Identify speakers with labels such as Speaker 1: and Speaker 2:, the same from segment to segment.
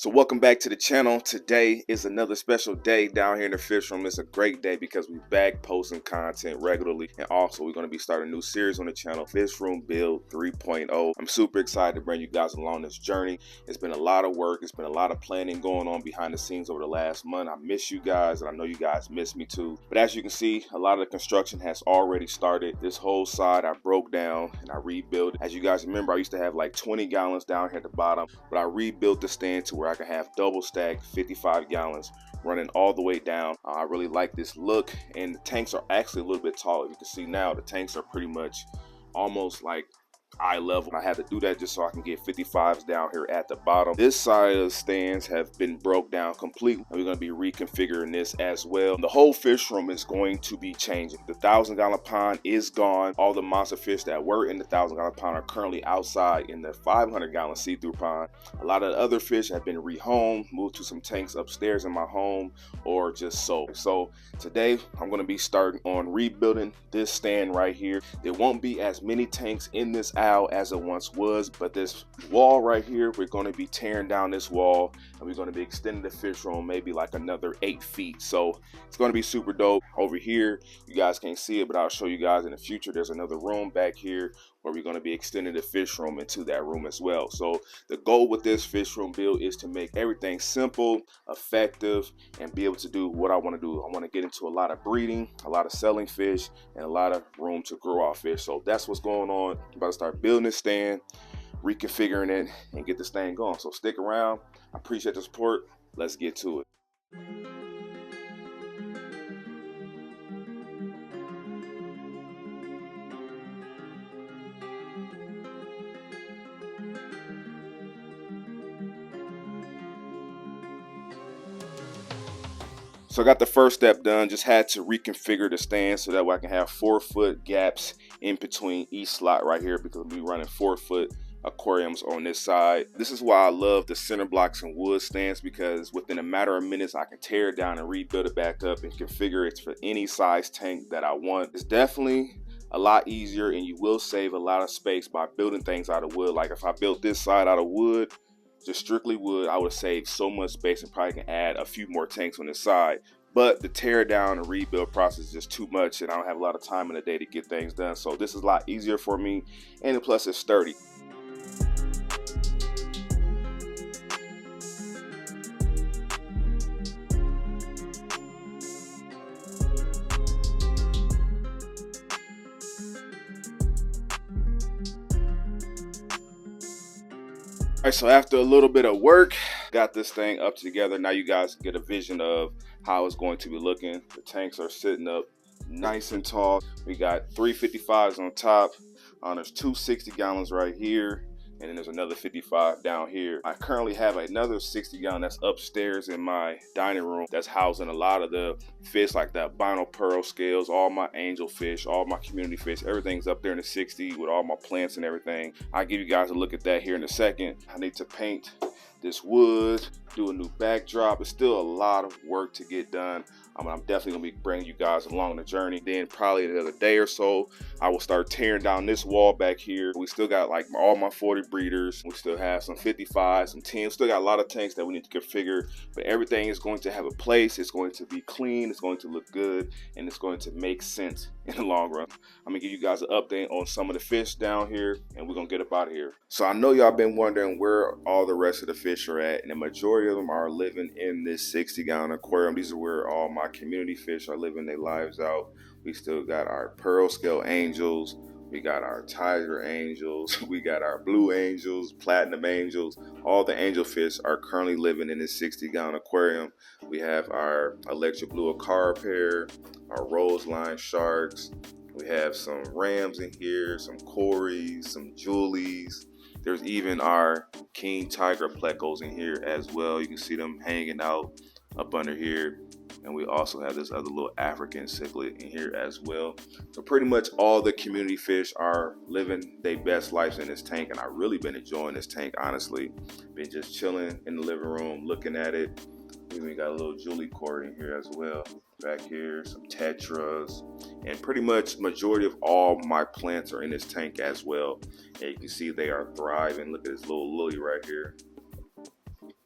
Speaker 1: So welcome back to the channel. Today is another special day down here in the fish room. It's a great day because we're back posting content regularly, and also we're going to be starting a new series on the channel, Fish Room Build 3.0. I'm super excited to bring you guys along this journey. It's been a lot of work. It's been a lot of planning going on behind the scenes over the last month. I miss you guys, and I know you guys miss me too. But as you can see, a lot of the construction has already started. This whole side I broke down and I rebuilt. As you guys remember, I used to have like 20 gallons down here at the bottom, but I rebuilt the stand to where I can have double stacked 55 gallons running all the way down. I really like this look, and the tanks are actually a little bit taller. You can see now the tanks are pretty much almost like eye level. I had to do that just so I can get 55s down here at the bottom. This side of the stands have been broke down completely. We're going to be reconfiguring this as well. The whole fish room is going to be changing. The 1,000-gallon pond is gone. All the monster fish that were in the 1,000-gallon pond are currently outside in the 500-gallon see-through pond. A lot of the other fish have been rehomed, moved to some tanks upstairs in my home, or just sold. So today I'm going to be starting on rebuilding this stand right here. There won't be as many tanks in this aisle as it once was, but this wall right here, we're going to be tearing down this wall, and we're going to be extending the fish room maybe like another 8 feet. So it's going to be super dope. Over here, you guys can't see it, but I'll show you guys in the future. There's another room back here where we're going to be extending the fish room into that room as well. So the goal with this fish room build is to make everything simple, effective, and be able to do what I want to do. I want to get into a lot of breeding, a lot of selling fish, and a lot of room to grow our fish. So that's what's going on. I'm about to start building this stand, reconfiguring it, and get this thing going. So stick around. I appreciate the support. Let's get to it. So I got the first step done, just had to reconfigure the stand so that way I can have 4-foot gaps in between each slot right here, because we'll be running 4-foot aquariums on this side. This is why I love the center blocks and wood stands, because within a matter of minutes I can tear it down and rebuild it back up and configure it for any size tank that I want. It's definitely a lot easier, and you will save a lot of space by building things out of wood. Like if I built this side out of wood, just strictly wood, I would save so much space and probably can add a few more tanks on this side. But the tear down and rebuild process is just too much, and I don't have a lot of time in the day to get things done. So this is a lot easier for me, and plus it's sturdy. All right, so after a little bit of work, got this thing up together. Now you guys get a vision of how it's going to be looking. The tanks are sitting up nice and tall. We got 3 55s on top. There's 2 60 gallons right here, and then there's another 55 down here. I currently have another 60 gallon that's upstairs in my dining room that's housing a lot of the fish, like the albino pearl scales, all my angel fish, all my community fish. Everything's up there in the 60 with all my plants and everything. I'll give you guys a look at that here in a second. I need to paint this wood, do a new backdrop. It's still a lot of work to get done. I'm definitely gonna be bringing you guys along the journey. Then probably another day or so, I will start tearing down this wall back here. We still got like all my 40 breeders. We still have some 55s, some 10s. Still got a lot of tanks that we need to configure, but everything is going to have a place. It's going to be clean. It's going to look good, and it's going to make sense in the long run. I'm gonna give you guys an update on some of the fish down here, and we're gonna get up out of here. So I know y'all been wondering where all the rest of the fish are at, and the majority of them are living in this 60-gallon aquarium. These are where all my community fish are living their lives out. We still got our pearl scale angels, we got our tiger angels, we got our blue angels, platinum angels. All the angel fish are currently living in this 60-gallon aquarium. We have our electric blue acara pair, our rose line sharks. We have some rams in here, some cories, some julies. There's even our king tiger plecos in here as well. You can see them hanging out up under here. And we also have this other little African cichlid in here as well. So pretty much all the community fish are living their best lives in this tank, and I've really been enjoying this tank, honestly. Been just chilling in the living room, looking at it. We even got a little Julie cord in here as well. Back here, some tetras, and pretty much majority of all my plants are in this tank as well. And you can see they are thriving. Look at this little lily right here.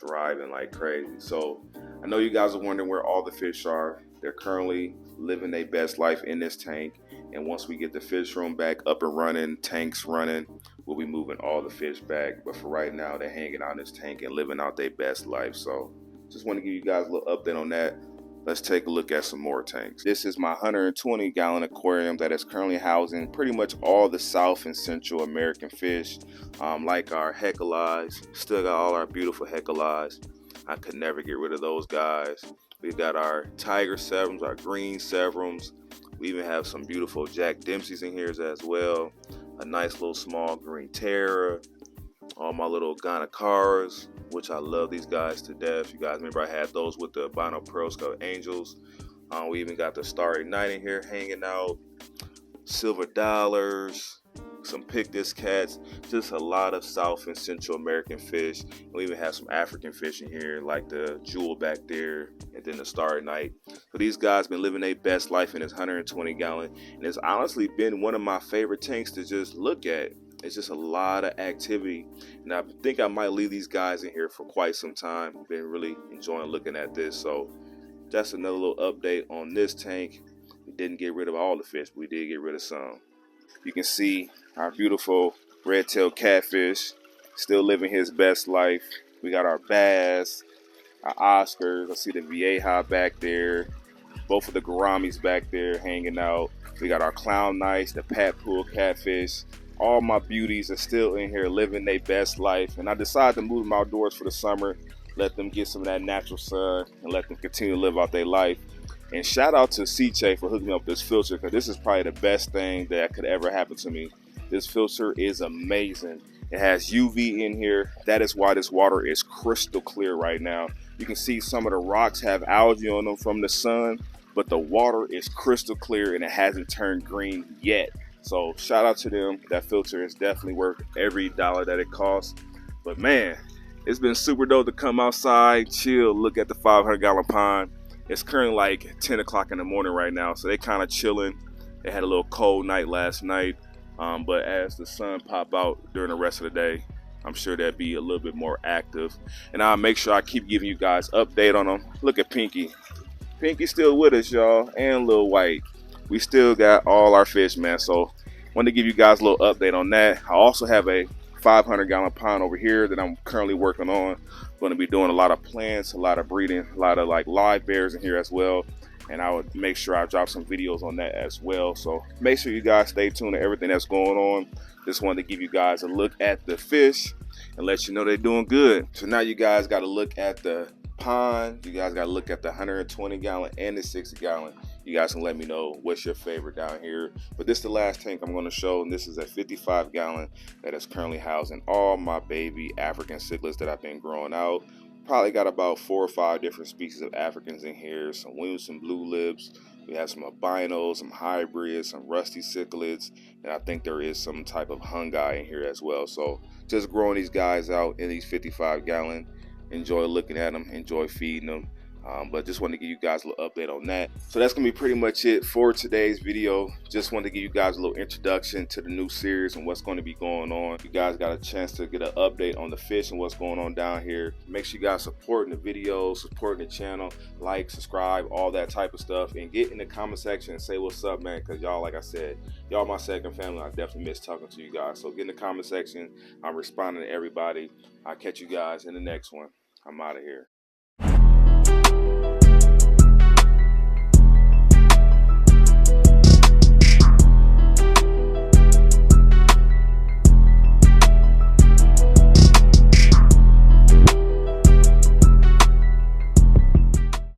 Speaker 1: thriving like crazy. So I know you guys are wondering where all the fish are. They're currently living their best life in this tank, and once we get the fish room back up and running, tanks running, we'll be moving all the fish back. But for right now, they're hanging out in this tank and living out their best life. So just want to give you guys a little update on that. Let's take a look at some more tanks. This is my 120 gallon aquarium that is currently housing pretty much all the South and Central American fish, like our heckelais. Still got all our beautiful heckelais. I could never get rid of those guys. We've got our tiger severums, our green severums. We even have some beautiful Jack Dempseys in here as well. A nice little small green terror. All my little Gynocaras, which I love these guys to death. You guys remember I had those with the albino pearl skull angels. We even got the Starry Night in here hanging out. Silver dollars, some Pictus cats, just a lot of South and Central American fish. We even have some African fish in here, like the jewel back there, and then the Starry Night. So these guys been living their best life in this 120 gallon, and it's honestly been one of my favorite tanks to just look at. It's just a lot of activity, and I think I might leave these guys in here for quite some time. Been really enjoying looking at this. So that's another little update on this tank. We didn't get rid of all the fish, but we did get rid of some. You can see our beautiful red-tailed catfish still living his best life. We got our bass, our Oscars. I see the Vieja back there. Both of the Gouramis back there hanging out. We got our clown knights, the Pat Pool catfish. All my beauties are still in here living their best life. And I decided to move them outdoors for the summer, let them get some of that natural sun, and let them continue to live out their life. And shout out to CJ for hooking me up with this filter, because this is probably the best thing that could ever happen to me. This filter is amazing. It has UV in here. That is why this water is crystal clear right now. You can see some of the rocks have algae on them from the sun, but the water is crystal clear and it hasn't turned green yet. So shout out to them. That filter is definitely worth every dollar that it costs. But man, it's been super dope to come outside, chill, look at the 500 gallon pond. It's currently like 10 o'clock in the morning right now, so they kind of chilling. They had a little cold night last night, but as the sun pop out during the rest of the day, I'm sure they'll be a little bit more active. And I'll make sure I keep giving you guys update on them. Look at Pinky. Pinky's still with us, y'all, and Lil White. We still got all our fish, man. So wanted to give you guys a little update on that. I also have a 500 gallon pond over here that I'm currently working on. Going to be doing a lot of plants, a lot of breeding, a lot of like live bears in here as well. And I would make sure I drop some videos on that as well. So make sure you guys stay tuned to everything that's going on. Just wanted to give you guys a look at the fish and let you know they're doing good. So now you guys got to look at the pond. You guys got to look at the 120 gallon and the 60 gallon. You guys can let me know what's your favorite down here. But this is the last tank I'm going to show, and this is a 55 gallon that is currently housing all my baby African cichlids that I've been growing out. Probably got about 4 or 5 different species of Africans in here, some Williamson blue lips. We have some albinos, some hybrids, some rusty cichlids, and I think there is some type of hungai in here as well. So just growing these guys out in these 55 gallon. Enjoy looking at them, enjoy feeding them. But just wanted to give you guys a little update on that. So that's gonna be pretty much it for today's video. Just wanted to give you guys a little introduction to the new series and what's going to be going on. You guys got a chance to get an update on the fish and what's going on down here. Make sure you guys supporting the videos, supporting the channel, like, subscribe, all that type of stuff, and get in the comment section and say what's up, man, because y'all, like I said, y'all my second family. I definitely miss talking to you guys. So get in the comment section. I'm responding to everybody. I'll catch you guys in the next one. I'm out of here.